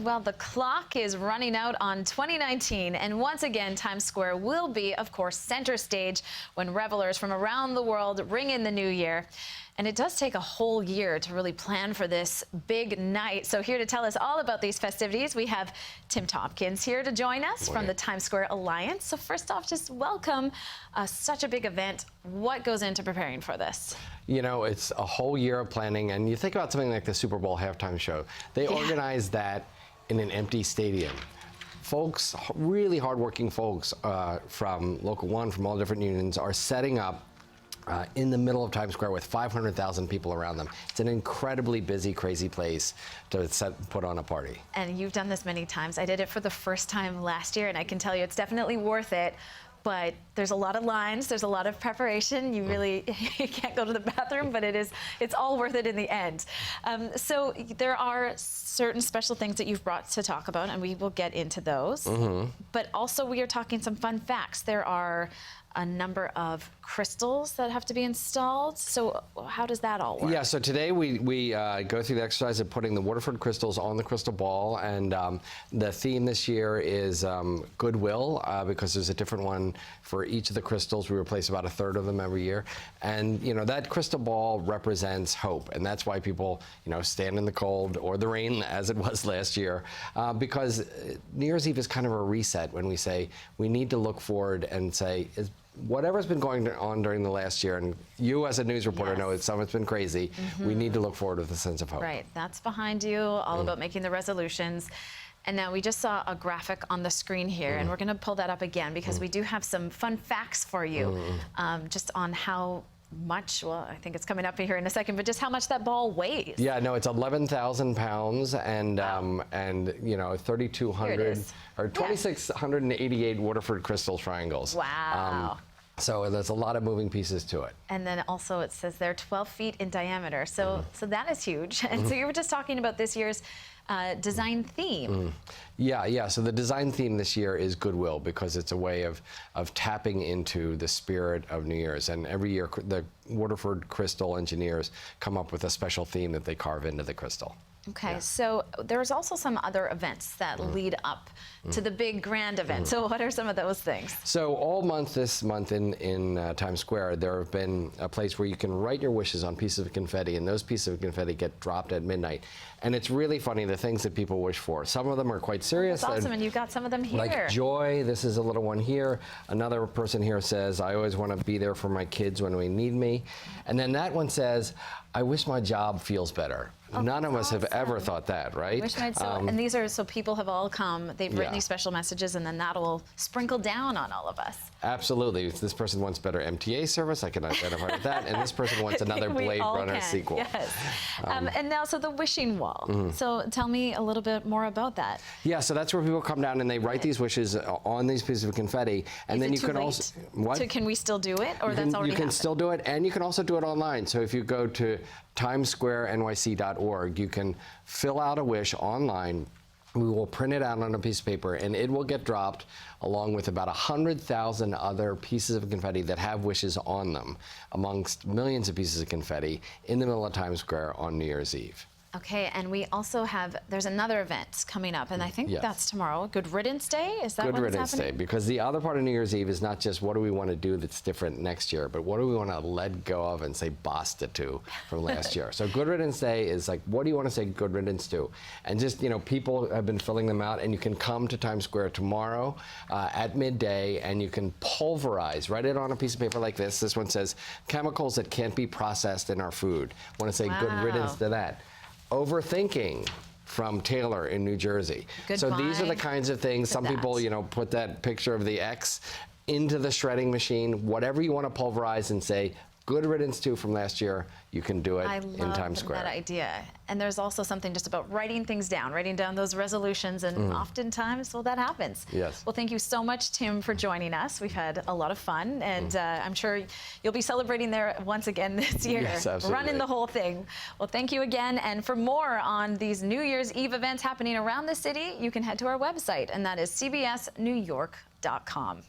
Well, the clock is running out on 2019, and once again, Times Square will be, of course, center stage when revelers from around the world ring in the new year. And it does take a whole year to really plan for this big night. So here to tell us all about these festivities, we have Tim Tompkins here to join us from the Times Square Alliance. So first off, just welcome such a big event. What goes into preparing for this? You know, it's a whole year of planning, and you think about something like the Super Bowl halftime show. They organize that in an empty stadium. Folks, really hardworking folks from Local 1, from all different unions, are setting up in the middle of Times Square with 500,000 people around them. It's an incredibly busy, crazy place to put on a party. And you've done this many times. I did it for the first time last year, and I can tell you it's definitely worth it. But there's a lot of lines, there's a lot of preparation. You really you can't go to the bathroom, but it's all worth it in the end. So there are certain special things that you've brought to talk about, and we will get into those. But also we are talking some fun facts. There are a number of crystals that have to be installed. So how does that all work? Yeah, so today we go through the exercise of putting the Waterford crystals on the crystal ball, and the theme this year is goodwill, because there's a different one for each of the crystals. We replace about a third of them every year. And you know, that crystal ball represents hope, and that's why people, you know, stand in the cold or the rain, as it was last year, because New Year's Eve is kind of a reset when we say we need to look forward and say, whatever's been going on during the last year, and you as a news reporter know that some of it's been crazy, we need to look forward with a sense of hope. Right, that's behind you, all about making the resolutions. And now we just saw a graphic on the screen here, and we're going to pull that up again because we do have some fun facts for you, just on how much, well, I think it's coming up here in a second, but just how much that ball weighs. Yeah, no, it's 11,000 pounds and, and you know, 3,200 or 2,688 Waterford crystal triangles. Wow. So there's a lot of moving pieces to it. And then also it says they're 12 feet in diameter. So, so that is huge. And so you were just talking about this year's design theme. Yeah. So the design theme this year is goodwill, because it's a way of tapping into the spirit of New Year's. And every year the Waterford crystal engineers come up with a special theme that they carve into the crystal. Okay, so there's also some other events that lead up to the big grand event. So what are some of those things? So all month this month in Times Square, there have been a place where you can write your wishes on pieces of confetti, and those pieces of confetti get dropped at midnight. And it's really funny, the things that people wish for. Some of them are quite serious. That's awesome, and you've got some of them here. Like joy, this is a little one here. Another person here says, I always want to be there for my kids when they need me. And then that one says, I wish my job feels better. None of us have ever thought that, right? And these are, so people have all come, they've written these special messages, and then that'll sprinkle down on all of us. Absolutely. If this person wants better MTA service, I can identify with that. And this person wants another Blade Runner sequel. Yes. And now, so the wishing wall. So tell me a little bit more about that. Yeah, so that's where people come down and they write these wishes on these pieces of confetti. And then you can also... What? So can we still do it, or that's already happened? You can still do it, and you can also do it online. So if you go to timessquarenyc.org, you can fill out a wish online. We will print it out on a piece of paper, and it will get dropped along with about 100,000 other pieces of confetti that have wishes on them, amongst millions of pieces of confetti in the middle of Times Square on New Year's Eve. Okay, and we also have, there's another event coming up, and I think that's tomorrow. Good Riddance Day? Is that Good Riddance Day, because the other part of New Year's Eve is not just what do we want to do that's different next year, but what do we want to let go of and say basta to from last year. So Good Riddance Day is like, what do you want to say good riddance to? And just, you know, people have been filling them out, and you can come to Times Square tomorrow at midday, and you can pulverize, write it on a piece of paper like this. This one says, chemicals that can't be processed in our food. Want to say good riddance to that. Overthinking, from Taylor in New Jersey. So these are the kinds of things. Some people, you know, put that picture of the X into the shredding machine. Whatever you want to pulverize and say good riddance to from last year, you can do it in Times Square. I love that idea. And there's also something just about writing things down, writing down those resolutions, and oftentimes, well, that happens. Yes. Well, thank you so much, Tim, for joining us. We've had a lot of fun, and I'm sure you'll be celebrating there once again this year. Yes, absolutely. Running the whole thing. Well, thank you again. And for more on these New Year's Eve events happening around the city, you can head to our website, and that is cbsnewyork.com.